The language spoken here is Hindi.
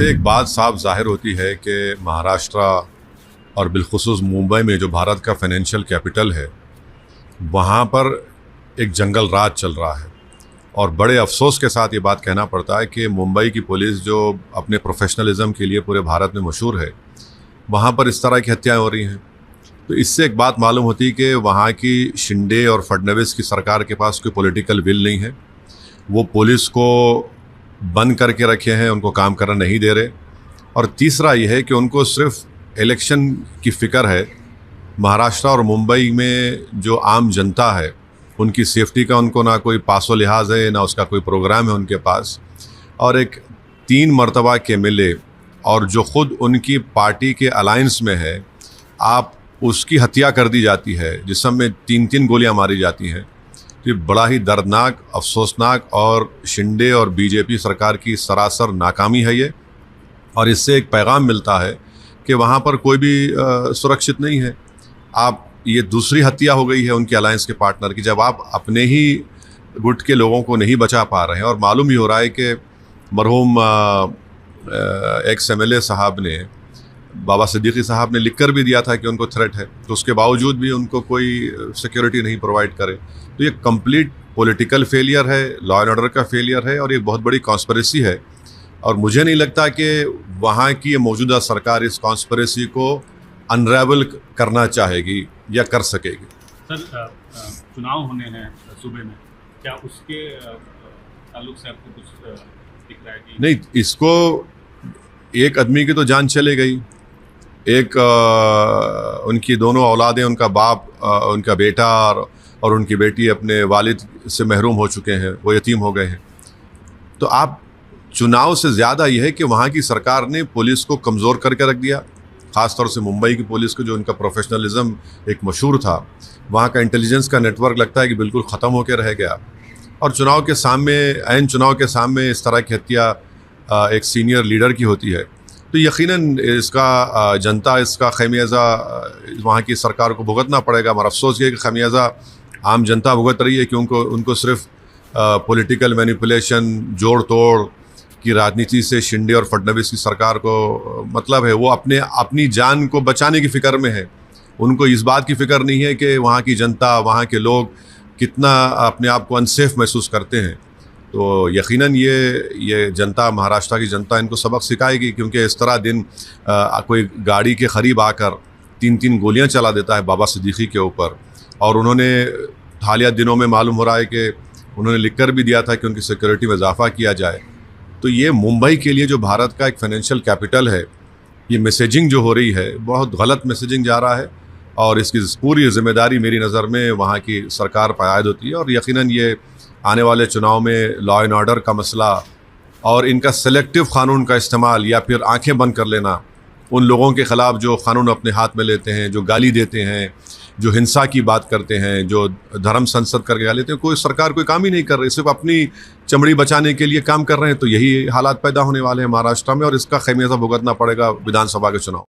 इससे एक बात साफ ज़ाहिर होती है कि महाराष्ट्र और बिलखुसूस मुंबई में जो भारत का फाइनेंशियल कैपिटल है, वहाँ पर एक जंगल राज चल रहा है। और बड़े अफसोस के साथ ये बात कहना पड़ता है कि मुंबई की पुलिस जो अपने प्रोफेशनलिज्म के लिए पूरे भारत में मशहूर है, वहाँ पर इस तरह की हत्याएं हो रही हैं। तो इससे एक बात मालूम होती है कि वहाँ की शिंदे और फडणवीस की सरकार के पास कोई पॉलिटिकल विल नहीं है। वो पुलिस को बंद करके रखे हैं, उनको काम करना नहीं दे रहे। और तीसरा ये है कि उनको सिर्फ इलेक्शन की फ़िक्र है। महाराष्ट्र और मुंबई में जो आम जनता है, उनकी सेफ्टी का उनको ना कोई पासो लिहाज है, ना उसका कोई प्रोग्राम है उनके पास। और एक 3 मरतबा के एमएलए और जो ख़ुद उनकी पार्टी के अलायंस में है, आप उसकी हत्या कर दी जाती है, जिस समय 3-3 गोलियां मारी जाती हैं। तो ये बड़ा ही दर्दनाक, अफसोसनाक और शिंदे और बीजेपी सरकार की सरासर नाकामी है ये। और इससे एक पैगाम मिलता है कि वहाँ पर कोई भी सुरक्षित नहीं है। आप ये दूसरी हत्या हो गई है उनके अलायंस के पार्टनर की, जब आप अपने ही गुट के लोगों को नहीं बचा पा रहे हैं। और मालूम ही हो रहा है कि मरहूम एक्स एमएलए साहब ने, बाबा सिद्दीकी साहब ने लिख कर भी दिया था कि उनको थ्रेट है, तो उसके बावजूद भी उनको कोई सिक्योरिटी नहीं प्रोवाइड करे। तो ये कंप्लीट पॉलिटिकल फेलियर है, लॉ एंड ऑर्डर का फेलियर है और ये बहुत बड़ी कॉन्स्पिरेसी है। और मुझे नहीं लगता कि वहाँ की मौजूदा सरकार इस कॉन्स्पिरेसी को अनरेवल करना चाहेगी या कर सकेगी। सर, चुनाव होने हैं सूबे में, क्या उसके ताल्लुक से आपको कुछ दिख रहा है कि नहीं? इसको एक आदमी की तो जान चले गई, एक उनकी दोनों औलादें, उनका बाप, उनका बेटा और उनकी बेटी अपने वालिद से महरूम हो चुके हैं, वो यतीम हो गए हैं। तो आप चुनाव से ज़्यादा यह है कि वहाँ की सरकार ने पुलिस को कमज़ोर करके रख दिया, ख़ास तौर से मुंबई की पुलिस को, जो उनका प्रोफेशनलिज्म एक मशहूर था। वहाँ का इंटेलिजेंस का नेटवर्क लगता है कि बिल्कुल ख़त्म होकर रह गया। और चुनाव के सामने, ऐन चुनाव के सामने इस तरह की हत्या एक सीनियर लीडर की होती है, तो यकीनन इसका जनता इसका खमियाजा वहाँ की सरकार को भुगतना पड़ेगा। मगर अफसोस ये कि खमियाजा आम जनता भुगत रही है, क्योंकि उनको सिर्फ पॉलिटिकल मैनिपुलेशन, जोड़ तोड़ की राजनीति से शिंदे और फडणवीस की सरकार को मतलब है। वो अपनी जान को बचाने की फ़िक्र में है। उनको इस बात की फ़िक्र नहीं है कि वहाँ की जनता, वहाँ के लोग कितना अपने आप को अनसेफ महसूस करते हैं। तो यकीनन ये जनता, महाराष्ट्र की जनता इनको सबक सिखाएगी, क्योंकि इस तरह दिन कोई गाड़ी के करीब आकर 3-3 गोलियां चला देता है बाबा सिद्दीकी के ऊपर। और उन्होंने हालिया दिनों में मालूम हो रहा है कि उन्होंने लिख कर भी दिया था कि उनकी सिक्योरिटी में इजाफा किया जाए। तो ये मुंबई के लिए, जो भारत का एक फाइनेंशियल कैपिटल है, ये मैसेजिंग जो हो रही है, बहुत गलत मैसेजिंग जा रहा है। और इसकी पूरी जिम्मेदारी मेरी नज़र में वहाँ की सरकार पर आयद होती है। और यकीनन ये आने वाले चुनाव में लॉ एंड ऑर्डर का मसला और इनका सेलेक्टिव क़ानून का इस्तेमाल या फिर आंखें बंद कर लेना उन लोगों के ख़िलाफ़ जो क़ानून अपने हाथ में लेते हैं, जो गाली देते हैं, जो हिंसा की बात करते हैं, जो धर्म संसद करके गाली देते हैं, कोई सरकार कोई काम ही नहीं कर रही, सिर्फ अपनी चमड़ी बचाने के लिए काम कर रहे हैं। तो यही हालात पैदा होने वाले हैं महाराष्ट्र में, और इसका खमियाजा भुगतना पड़ेगा विधानसभा के चुनाव।